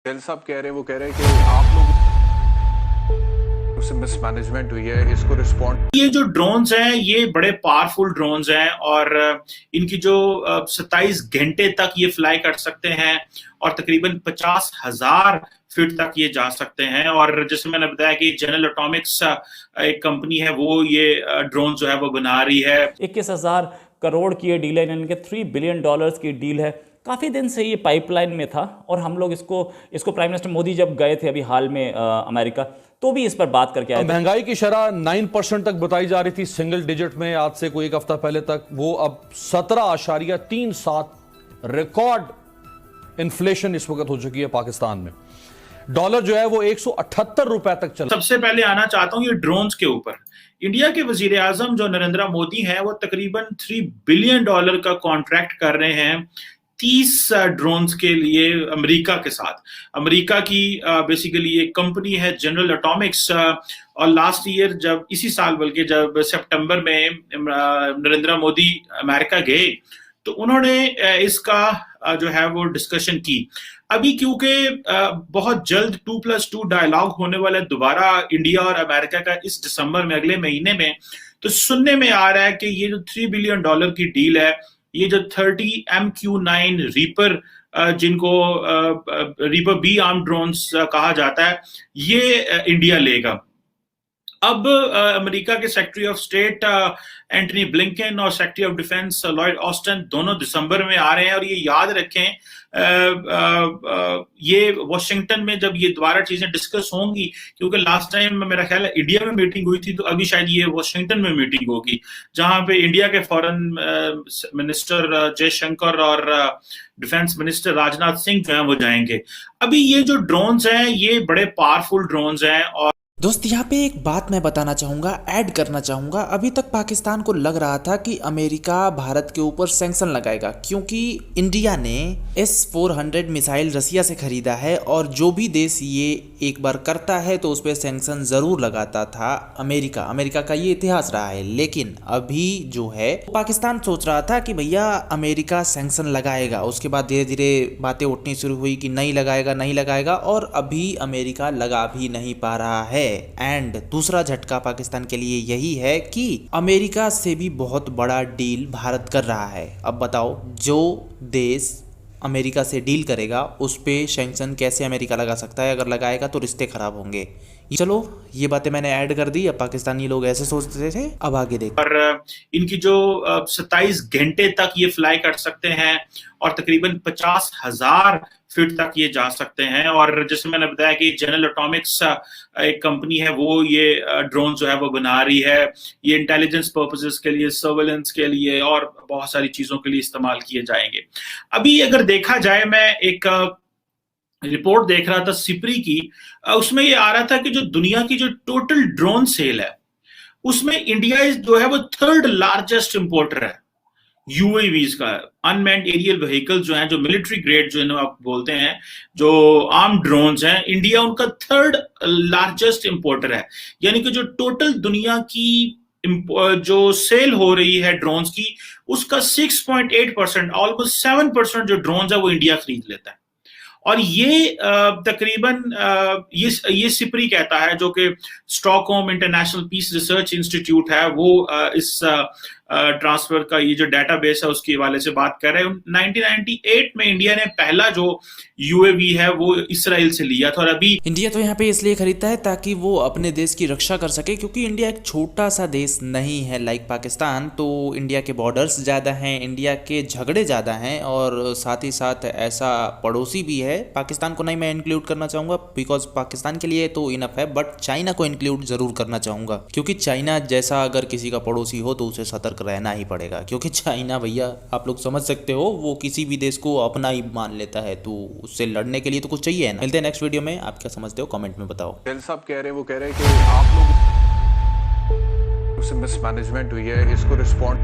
Tell साहब कह रहे हैं, वो कह रहे हैं कि आप लोग से मिसमैनेजमेंट हुई है, इसको रिस्पॉन्ड। ये जो ड्रोन्स हैं ये बड़े पावरफुल ड्रोन्स हैं और इनकी जो 27 घंटे तक ये फ्लाई कर सकते हैं और तकरीबन 50,000 फीट तक ये जा सकते हैं। और जैसे मैंने बताया कि जनरल एटॉमिक्स एक कंपनी है, वो ये ड्रोन जो है वो बना रही है। 21,000 करोड़ की ये डील है, यानी कि $3 बिलियन की डील है। काफ़ी दिन से ये पाइपलाइन में था और हम लोग इसको प्राइम मिनिस्टर मोदी जब गए थे अभी हाल में अमेरिका, तो भी इस पर बात करके आए थे। महंगाई की शरह 9% तक बताई जा रही थी सिंगल डिजिट में आज से कोई एक हफ्ता पहले तक, वो अब 17.37 रिकॉर्ड इन्फ्लेशन इस वक्त हो चुकी है पाकिस्तान में। डॉलर जो है वो 178 रुपए तक चला। सबसे पहले आना चाहता हूं ये ड्रोन्स के ऊपर। इंडिया के वजीर आजम जो नरेंद्र मोदी हैं वो तकरीबन $3 बिलियन का कॉन्ट्रैक्ट कर रहे हैं 30 ड्रोन्स के लिए अमेरिका के साथ। अमेरिका की बेसिकली एक कंपनी है जनरल एटॉमिक्स, और लास्ट ईयर जब इसी साल बल्कि जब सितंबर में नरेंद्र मोदी अमेरिका गए तो उन्होंने इसका जो है वो डिस्कशन की। अभी क्योंकि बहुत जल्द 2+2 डायलॉग होने वाला है दोबारा इंडिया और अमेरिका का इस दिसंबर में, अगले महीने में, तो सुनने में आ रहा है कि ये जो $3 बिलियन की डील है, ये जो 30 MQ-9 रीपर, जिनको रीपर बी आर्म ड्रोन्स कहा जाता है, ये इंडिया लेगा। अब अमेरिका के secretary of state Antony Blinken और secretary of defence Lloyd Austin दोनों दिसंबर में आ रहे हैं। और ये याद रखें, ये वॉशिंगटन में जब ये दोबारा चीजें डिस्कस होंगी, क्योंकि लास्ट टाइम मेरा ख्याल है इंडिया में मीटिंग हुई थी, तो अभी शायद ये वॉशिंगटन में मीटिंग होगी, जहां पे इंडिया के फॉरेन मिनिस्टर जयशंकर और डिफेंस मिनिस्टर राजनाथ सिंह जो है वो जाएंगे। अभी ये जो ड्रोन्स हैं ये बड़े पावरफुल ड्रोन्स हैं। और दोस्त यहाँ पे एक बात मैं बताना चाहूँगा, ऐड करना चाहूँगा। अभी तक पाकिस्तान को लग रहा था कि अमेरिका भारत के ऊपर सैंक्शन लगाएगा, क्योंकि इंडिया ने S-400 मिसाइल रसिया से खरीदा है और जो भी देश ये एक बार करता है तो उस पर सैंक्शन ज़रूर लगाता था अमेरिका का ये इतिहास रहा है। लेकिन अभी जो है पाकिस्तान सोच रहा था कि भैया अमेरिका सैंक्शन लगाएगा, उसके बाद धीरे धीरे बातें उठनी शुरू हुई कि नहीं लगाएगा, और अभी अमेरिका लगा भी नहीं पा रहा है। एंड दूसरा झटका पाकिस्तान के लिए यही है कि अमेरिका से भी बहुत बड़ा डील भारत कर रहा है। अब बताओ, जो देश अमेरिका से डील करेगा उस पे सैंक्शन कैसे अमेरिका लगा सकता है? अगर लगाएगा तो रिश्ते खराब होंगे। चलो, ये बातें मैंने ऐड कर दी। अब पाकिस्तानी लोग ऐसे सोचते थे, अब आगे देखो। और इनकी जो 27 घंटे तक ये फ्लाई कर सकते हैं और तकरीबन 50,000 फीट तक ये जा सकते हैं। और जैसे मैंने बताया कि जनरल एटॉमिक्स एक कंपनी है, वो ये ड्रोन जो है वो बना रही है। ये इंटेलिजेंस पर्पसेस के लिए, सर्वेलेंस के लिए और बहुत सारी चीजों के लिए इस्तेमाल किए जाएंगे। अभी अगर देखा जाए, मैं एक रिपोर्ट देख रहा था सिपरी की, उसमें ये आ रहा था कि जो दुनिया की जो टोटल ड्रोन सेल है उसमें इंडिया जो है वो 3rd लार्जेस्ट इंपोर्टर है यूएवीज का। अनमैन्ड एरियल व्हीकल जो हैं, जो मिलिट्री ग्रेड जो इन्हें आप बोलते हैं, जो आर्म ड्रोन्स हैं, इंडिया उनका 3rd लार्जेस्ट इंपोर्टर है। यानी कि जो टोटल दुनिया की जो सेल हो रही है ड्रोन्स की, उसका 6.8%, ऑलमोस्ट 7% जो ड्रोन्स है वो इंडिया खरीद लेता है। और ये तकरीबन ये सिपरी कहता है, जो कि Stockholm International Peace Research Institute है, वो इस ट्रांसफर का ये जो डेटाबेस है उसके हवाले से बात कर रहे हैं। 1998 में इंडिया ने पहला जो यूएवी है वो इसराइल से लिया था। और अभी इंडिया तो यहाँ पे इसलिए खरीदता है ताकि वो अपने देश की रक्षा कर सके, क्योंकि इंडिया एक छोटा सा देश नहीं है लाइक पाकिस्तान। तो इंडिया के बॉर्डर्स ज़्यादा हैं, इंडिया के झगड़े ज़्यादा हैं, और साथ ही साथ ऐसा पड़ोसी भी है। पाकिस्तान को नहीं मैं इंक्लूड करना चाहूँगा, बिकॉज पाकिस्तान के लिए तो इनफ है, बट चाइना को इंक्लूड ज़रूर करना चाहूँगा, क्योंकि चाइना जैसा अगर किसी का पड़ोसी हो तो उसे सतर्क रहना ही पड़ेगा। क्योंकि चाइना, भैया आप लोग समझ सकते हो, वो किसी भी देश को अपना ही मान लेता है, तो उससे लड़ने के लिए तो कुछ चाहिए ना। मिलते हैं नेक्स्ट वीडियो में। आप क्या समझते हो कमेंट में बताओ। टेल साहब कह रहे हैं, वो कह रहे हैं कि आप लोग से मिसमैनेजमेंट हुई है, इसको रिस्पॉन्ड